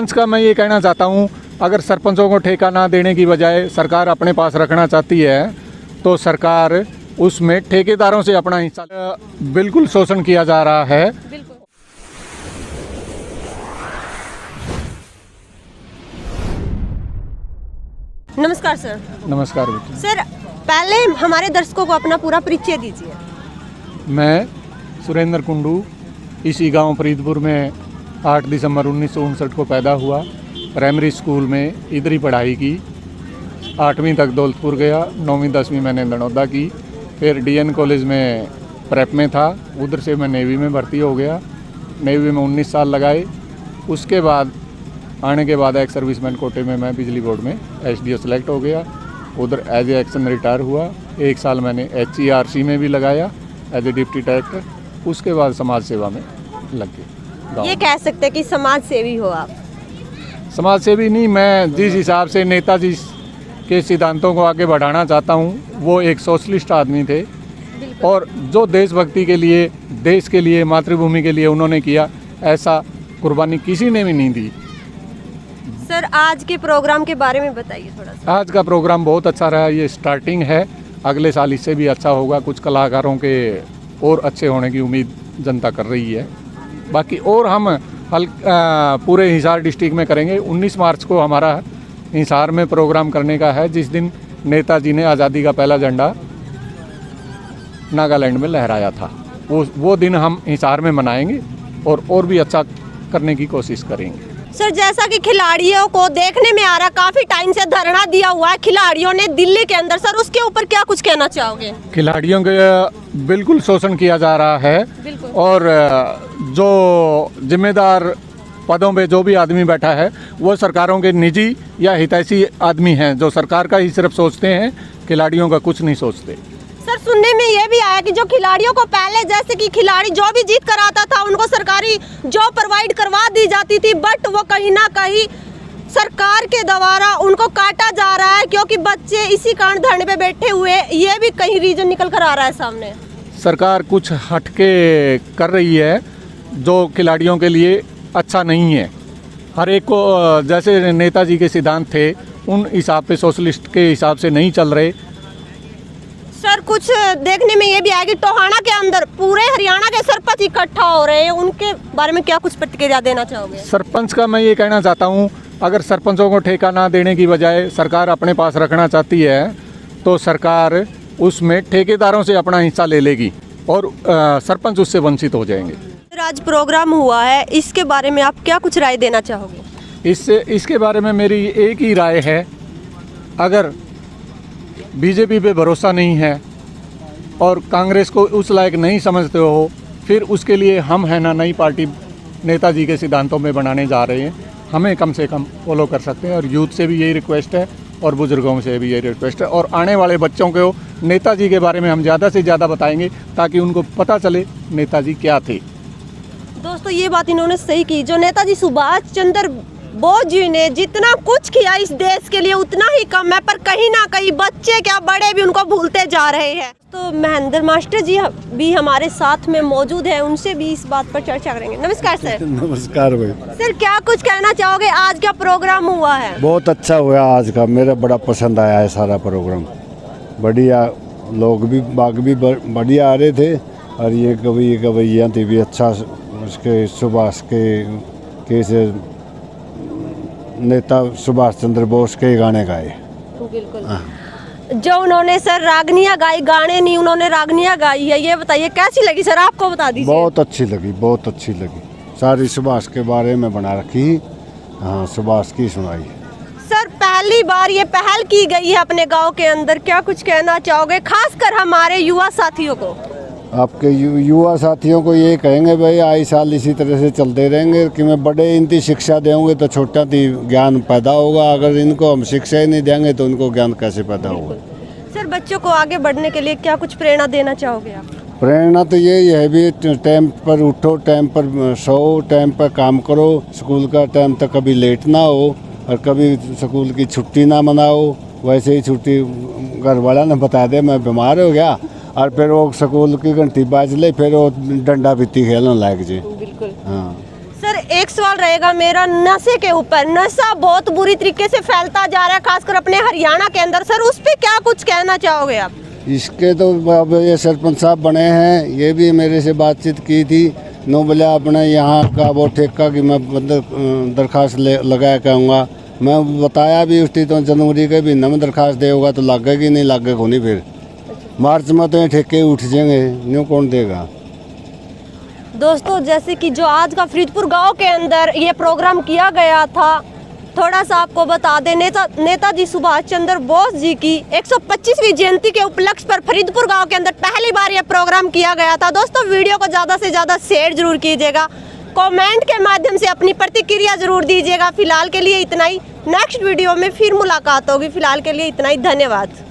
सरपंच का मैं ये कहना चाहता हूँ, अगर सरपंचों को ठेका ना देने की बजाय सरकार अपने पास रखना चाहती है तो सरकार उसमें ठेकेदारों से अपना हिस्सा, बिल्कुल शोषण किया जा रहा है। नमस्कार सर। नमस्कार बेटी। सर पहले हमारे दर्शकों को अपना पूरा परिचय दीजिए। मैं सुरेंद्र कुंडू इसी गांव फरीदपुर में 8 दिसंबर 1959 को पैदा हुआ। प्राइमरी स्कूल में इधर ही पढ़ाई की। 8वीं तक दौलतपुर गया, 9वीं 10वीं मैंने दनौदा की। फिर डीएन कॉलेज में प्रेप में था, उधर से मैं नेवी में भर्ती हो गया। नेवी में 19 साल लगाए। उसके बाद आने के बाद एक्स सर्विसमैन कोटे में मैं बिजली बोर्ड में एसडीओ सेलेक्ट हो गया। उधर एज ए एक्शन रिटायर हुआ। 1 साल मैंने HERC में भी लगाया एज ए डिप्टी डायरेक्टर। उसके बाद समाज सेवा में लग गए। ये कह सकते हैं कि समाज सेवी हो आप? समाज सेवी नहीं, मैं जिस हिसाब से नेताजी के सिद्धांतों को आगे बढ़ाना चाहता हूँ, वो एक सोशलिस्ट आदमी थे और जो देशभक्ति के लिए, देश के लिए, मातृभूमि के लिए उन्होंने किया, ऐसा कुर्बानी किसी ने भी नहीं दी। सर आज के प्रोग्राम के बारे में बताइए थोड़ा सा। आज का प्रोग्राम बहुत अच्छा रहा। ये स्टार्टिंग है, अगले साल इससे भी अच्छा होगा। कुछ कलाकारों के और अच्छे होने की उम्मीद जनता कर रही है। बाकी और हम पूरे हिसार डिस्ट्रिक्ट में करेंगे। 19 मार्च को हमारा हिसार में प्रोग्राम करने का है, जिस दिन नेताजी ने आज़ादी का पहला झंडा नागालैंड में लहराया था। वो दिन हम हिसार में मनाएंगे और भी अच्छा करने की कोशिश करेंगे। सर जैसा कि खिलाड़ियों को देखने में आ रहा, काफी टाइम से धरना दिया हुआ है खिलाड़ियों ने दिल्ली के अंदर, सर उसके ऊपर क्या कुछ कहना चाहोगे? खिलाड़ियों के बिल्कुल शोषण किया जा रहा है और जो जिम्मेदार पदों पे जो भी आदमी बैठा है वो सरकारों के निजी या हितैषी आदमी हैं, जो सरकार का ही सिर्फ सोचते हैं, खिलाड़ियों का कुछ नहीं सोचते। सर सुनने में ये भी आया कि जो खिलाड़ियों को पहले, जैसे कि खिलाड़ी जो भी जीत कर आता था उनको सरकारी जॉब प्रोवाइड करवा दी जाती थी, बट वो कहीं ना कहीं सरकार के द्वारा उनको काटा जा रहा है, क्योंकि बच्चे इसी कारण धरने पे बैठे हुए। ये भी कहीं रीजन निकल कर आ रहा है सामने। सरकार कुछ हटके कर रही है जो खिलाड़ियों के लिए अच्छा नहीं है। हर एक को जैसे नेताजी के सिद्धांत थे उन हिसाब पे, सोशलिस्ट के हिसाब से नहीं चल रहे। सर कुछ देखने में ये भी आया कि टोहाना के अंदर पूरे हरियाणा के सरपंच इकट्ठा हो रहे हैं, उनके बारे में क्या कुछ प्रतिक्रिया देना चाहोगे? सरपंच का मैं ये कहना चाहता हूँ, अगर सरपंचों को ठेका ना देने की बजाय सरकार अपने पास रखना चाहती है तो सरकार उसमें ठेकेदारों से अपना हिस्सा ले लेगी और सरपंच उससे वंचित हो जाएंगे। सर आज प्रोग्राम हुआ है, इसके बारे में आप क्या कुछ राय देना चाहोगे? इसके बारे में मेरी एक ही राय है, अगर बीजेपी पे भरोसा नहीं है और कांग्रेस को उस लायक नहीं समझते हो, फिर उसके लिए हम है ना नई पार्टी नेताजी के सिद्धांतों में बनाने जा रहे हैं, हमें कम से कम फॉलो कर सकते हैं। और यूथ से भी यही रिक्वेस्ट है और बुजुर्गों से भी यही रिक्वेस्ट है, और आने वाले बच्चों को नेताजी के बारे में हम ज़्यादा से ज़्यादा बताएंगे ताकि उनको पता चले नेताजी क्या थे। दोस्तों ये बात इन्होंने सही की, जो नेताजी सुभाष चंद्र बोस जी ने जितना कुछ किया इस देश के लिए उतना ही कम है, पर कहीं ना कहीं बच्चे क्या बड़े भी उनको भूलते जा रहे हैं। तो महेंद्र मास्टर जी भी हमारे साथ में मौजूद है, उनसे भी इस बात पर चर्चा करेंगे। नमस्कार सर। नमस्कार भाई। सर क्या कुछ कहना चाहोगे? आज क्या प्रोग्राम हुआ है? बहुत अच्छा हुआ आज का, मेरा बड़ा पसंद आया है सारा प्रोग्राम। बढ़िया, लोग भी बाग भी बढ़िया आ रहे थे और ये गवैया थी भी अच्छा। उसके सुभाष के नेता सुभाष चंद्र बोस के गाने गाए। बिल्कुल। जो उन्होंने सर रागनियाँ गाई, गाने नहीं उन्होंने रागनियाँ गाई है, ये बताइए कैसी लगी सर? आपको बता दीजिए। बहुत अच्छी लगी, बहुत अच्छी लगी। सारी सुभाष के बारे में बना रखी। हाँ, सुभाष की सुनाई। सर पहली बार ये पहल की गई है अपने गांव के अंदर, क्या कुछ कहना चाहोगे खासकर हमारे युवा साथियों को? आपके युवा साथियों को ये कहेंगे भाई, आई साल इसी तरह से चलते रहेंगे कि मैं बड़े इनकी शिक्षा देंगे तो छोटा थी ज्ञान पैदा होगा। अगर इनको हम शिक्षा ही नहीं देंगे तो उनको ज्ञान कैसे पैदा होगा? सर बच्चों को आगे बढ़ने के लिए क्या कुछ प्रेरणा देना चाहोगे आप? प्रेरणा तो यही है भी, टाइम पर उठो, टाइम पर सो, टाइम पर काम करो। स्कूल का टाइम तक कभी लेट ना हो और कभी स्कूल की छुट्टी ना मनाओ। वैसे ही छुट्टी घर वाला ने बता दे मैं बीमार हो गया और फिर वो स्कूल की घंटी बाज ले, फिर वो डंडा बित्ती खेलने लायक जी। बिल्कुल। हाँ सर एक सवाल रहेगा मेरा नशे के ऊपर। नशा बहुत बुरी तरीके से फैलता जा रहा है, खासकर अपने हरियाणा के अंदर। सर उस पर क्या कुछ कहना चाहोगे आप? इसके तो अब ये सरपंच साहब बने हैं, ये भी मेरे से बातचीत की थी। नो बोले अपने यहाँ का वो ठेका की मैं मतलब दरख्वास्त लगाया कहूँगा। मैं बताया भी उसकी तो जनवरी के महीने में दरख्वास्त देगा तो लगेगी, नहीं लगेगा नहीं। फिर मार्च में तो ये ठेके उठ जाएंगे, न्यू कौन देगा। दोस्तों जैसे कि जो आज का फरीदपुर गांव के अंदर ये प्रोग्राम किया गया था, थोड़ा सा आपको बता दें, नेताजी सुभाष चंद्र बोस जी की 125वीं जयंती के उपलक्ष्य पर फरीदपुर गांव के अंदर पहली बार यह प्रोग्राम किया गया था। दोस्तों वीडियो को ज़्यादा से ज़्यादा शेयर जरूर कीजिएगा, कमेंट के माध्यम से अपनी प्रतिक्रिया जरूर दीजिएगा। फिलहाल के लिए इतना ही, नेक्स्ट वीडियो में फिर मुलाकात होगी। फिलहाल के लिए इतना ही, धन्यवाद।